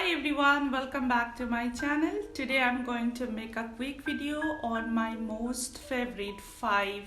Hi everyone, welcome back to my channel. Today I'm going to make a quick video on my most favorite 5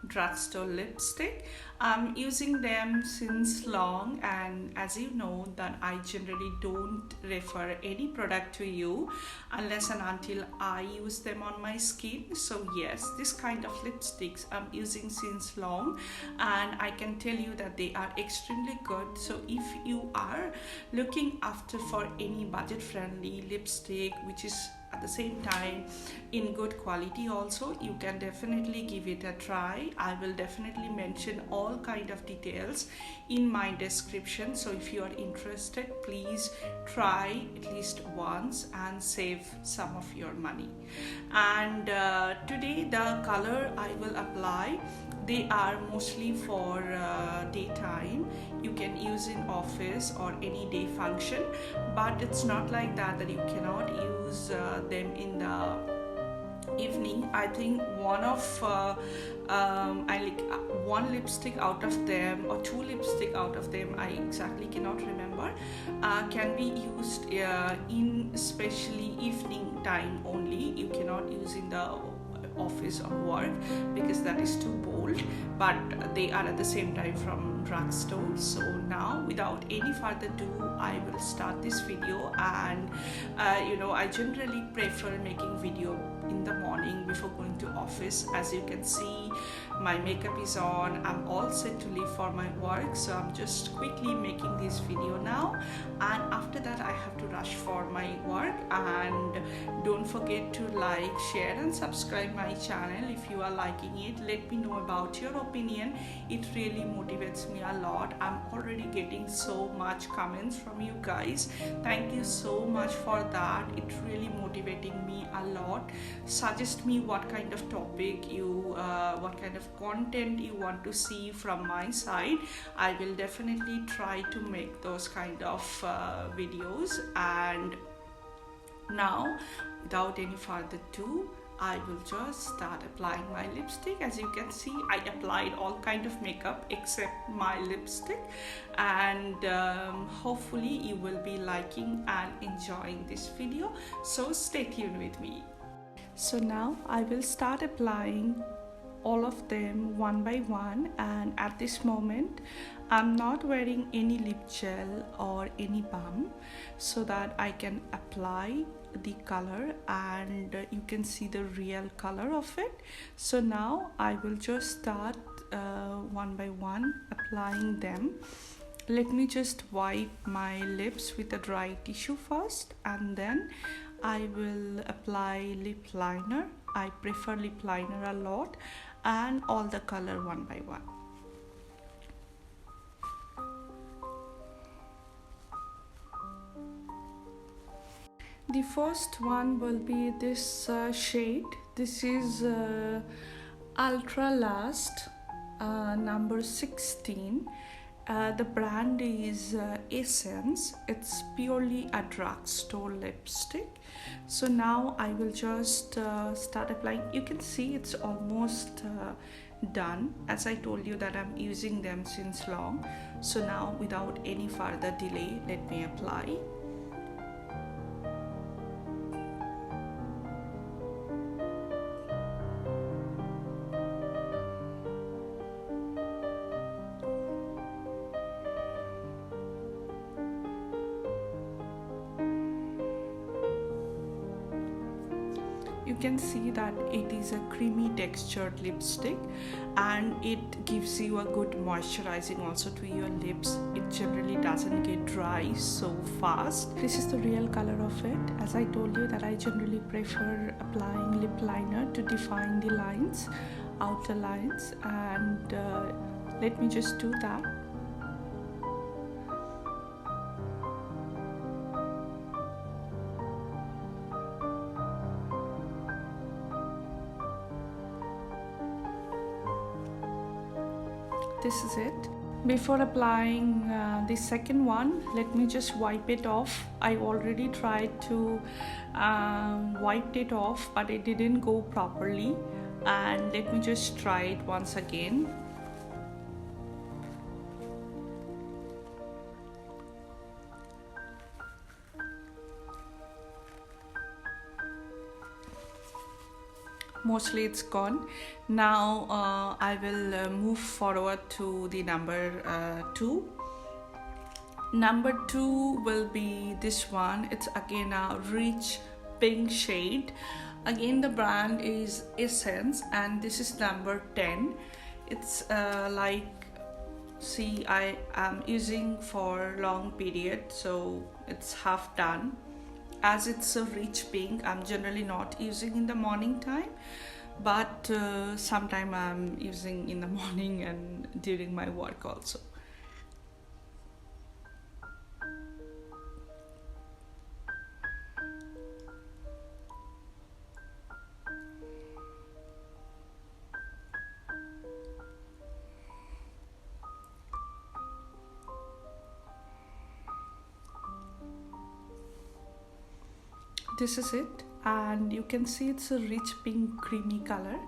drugstore lipstick. I'm using them since long, and as you know that I generally don't refer any product to you unless and until I use them on my skin. So yes, this kind of lipsticks I'm using since long, and I can tell you that they are extremely good. So if you are looking after for any budget friendly lipstick which is at the same time in good quality also, you can definitely give it a try. I will definitely mention all kind of details in my description, so if you are interested, please try at least once and save some of your money. And today the color I will apply, they are mostly for daytime. You can use in office or any day function, but it's not like that you cannot use them in the evening. I think one of I like one lipstick out of them or 2 lipstick out of them, I exactly cannot remember, can be used in especially evening time only. You cannot use in the office or work because that is too bold, but they are at the same time from drugstore. So now without any further ado, I will start this video. And I generally prefer making video in the morning before going to office. As you can see, my makeup is on, I'm all set to leave for my work, so I'm just quickly making this video now, and after that I have to rush for my work. And don't forget to like, share and subscribe my channel. If you are liking it, let me know about your opinion. It really motivates me a lot. I'm already getting so much comments from you guys. Thank you so much for that. It's really motivating me a lot. Suggest me what kind of topic you what kind of content you want to see from my side. I will definitely try to make those kind of videos. And now without any further ado, I will just start applying my lipstick. As you can see, I applied all kind of makeup except my lipstick, and hopefully you will be liking and enjoying this video, so stay tuned with me. So now I will start applying all of them one by one, and at this moment I'm not wearing any lip gel or any balm, so that I can apply the color and you can see the real color of it. So now I will just start one by one applying them. Let me just wipe my lips with a dry tissue first, and then I will apply lip liner. I prefer lip liner a lot, and all the color one by one. The first one will be this shade. This is Ultra Last number 16. The brand is Essence. It's purely a drugstore lipstick. So now I will just start applying. You can see it's almost done. As I told you that I'm using them since long. So now without any further delay, let me apply. You can see that it is a creamy textured lipstick, and it gives you a good moisturizing also to your lips. It generally doesn't get dry so fast. This is the real color of it. As I told you that I generally prefer applying lip liner to define the lines, outer lines, and let me just do that. This is it. Before applying the second one, let me just wipe it off. I already tried to wipe it off, but it didn't go properly, and let me just try it once again. mostly it's gone. Now I will move forward to the number 2. Number 2 will be this one. It's again a rich pink shade. Again the brand is Essence, and this is number 10. It's see, I am using for long period, so it's half done. As it's a rich pink, I'm generally not using in the morning time, but sometime I'm using in the morning and during my work also. This is it, and you can see it's a rich pink creamy color,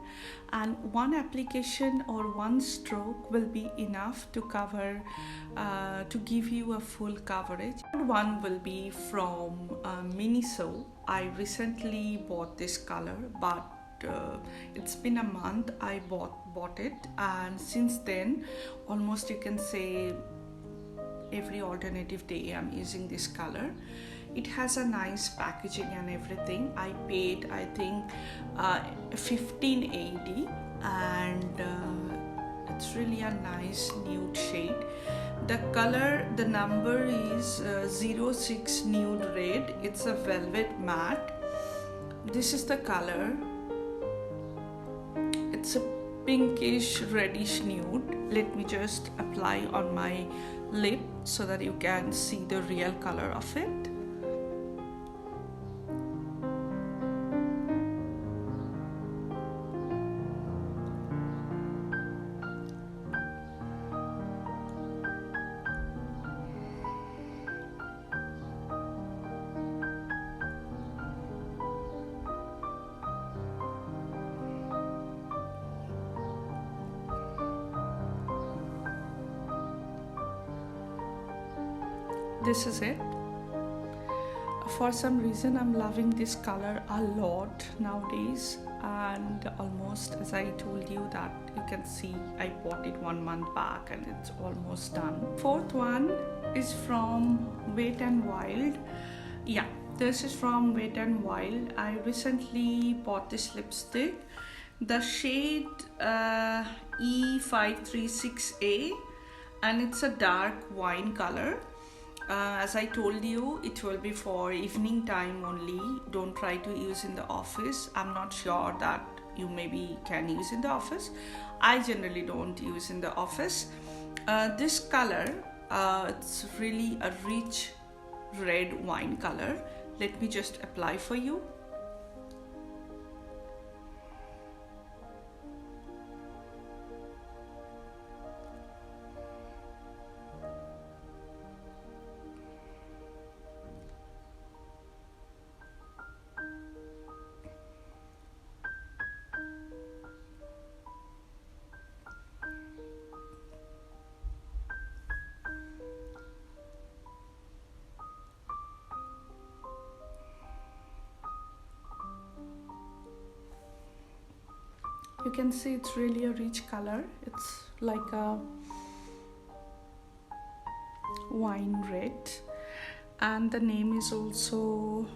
and one application or one stroke will be enough to cover to give you a full coverage. One will be from Miniso. I recently bought this color, but it's been a month I bought it, and since then almost you can say every alternative day I'm using this color. It has a nice packaging and everything. I paid, I think, 1580, and it's really a nice nude shade. The color, the number is 06 Nude Red. It's a velvet matte. This is the color. It's a pinkish reddish nude. Let me just apply on my lip so that you can see the real color of it. This is it. For some reason I'm loving this color a lot nowadays, and almost, as I told you, that you can see I bought it 1 month back and it's almost done. Fourth one is from Wet n Wild. Yeah, this is from Wet n Wild. I recently bought this lipstick. The shade E536A, and it's a dark wine color. As I told you, it will be for evening time only. Don't try to use in the office. I'm not sure that you maybe can use in the office. I generally don't use in the office. This color, it's really a rich red wine color. Let me just apply for you. You can see it's really a rich color. It's like a wine red, and the name is also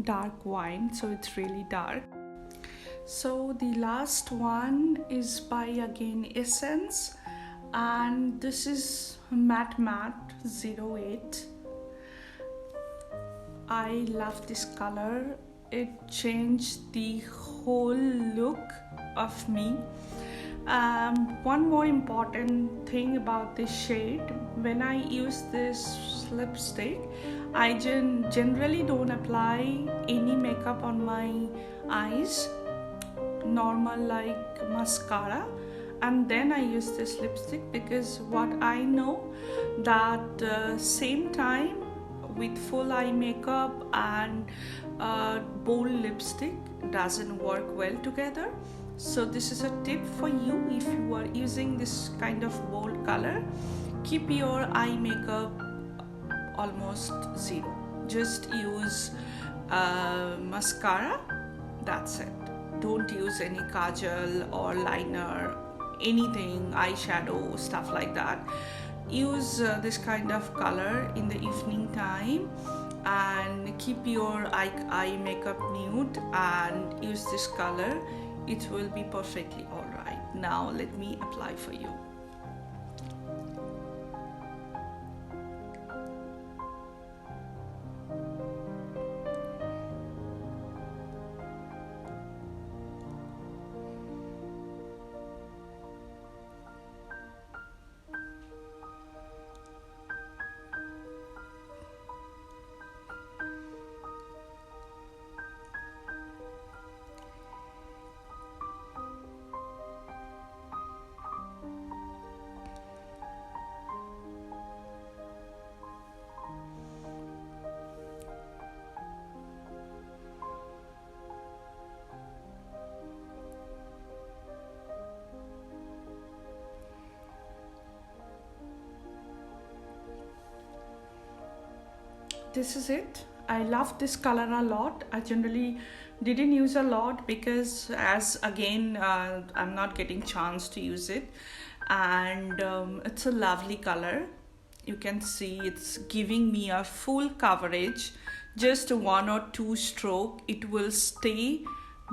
dark wine, so it's really dark. So the last one is by again Essence, and this is Matte 08. I love this color. It changed the whole look of me. One more important thing about this shade, when I use this lipstick, I generally don't apply any makeup on my eyes, normal like mascara, and then I use this lipstick, because what I know that same time with full eye makeup and bold lipstick doesn't work well together. So this is a tip for you. If you are using this kind of bold color, keep your eye makeup almost zero. Just use mascara. That's it. don't use any kajal or liner, anything, eyeshadow, stuff like that. Use this kind of color in the evening time and keep your eye makeup nude and use this color. It will be perfectly alright. Now let me apply for you. This is it. I love this color a lot. I generally didn't use a lot because as again I'm not getting chance to use it, and it's a lovely color. You can see it's giving me a full coverage. Just one or two stroke, it will stay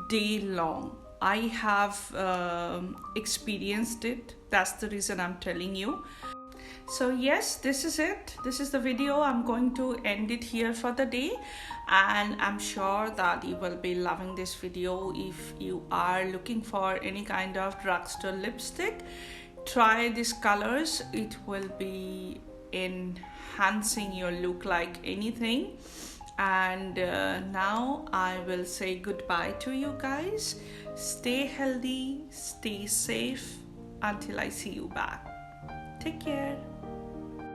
day long. I have experienced it. That's the reason I'm telling you. So yes, this is it. This is the video. I'm going to end it here for the day, and I'm sure that you will be loving this video. If you are looking for any kind of drugstore lipstick, try these colors. It will be enhancing your look like anything. And now I will say goodbye to you guys. Stay healthy, stay safe until I see you back. Take care.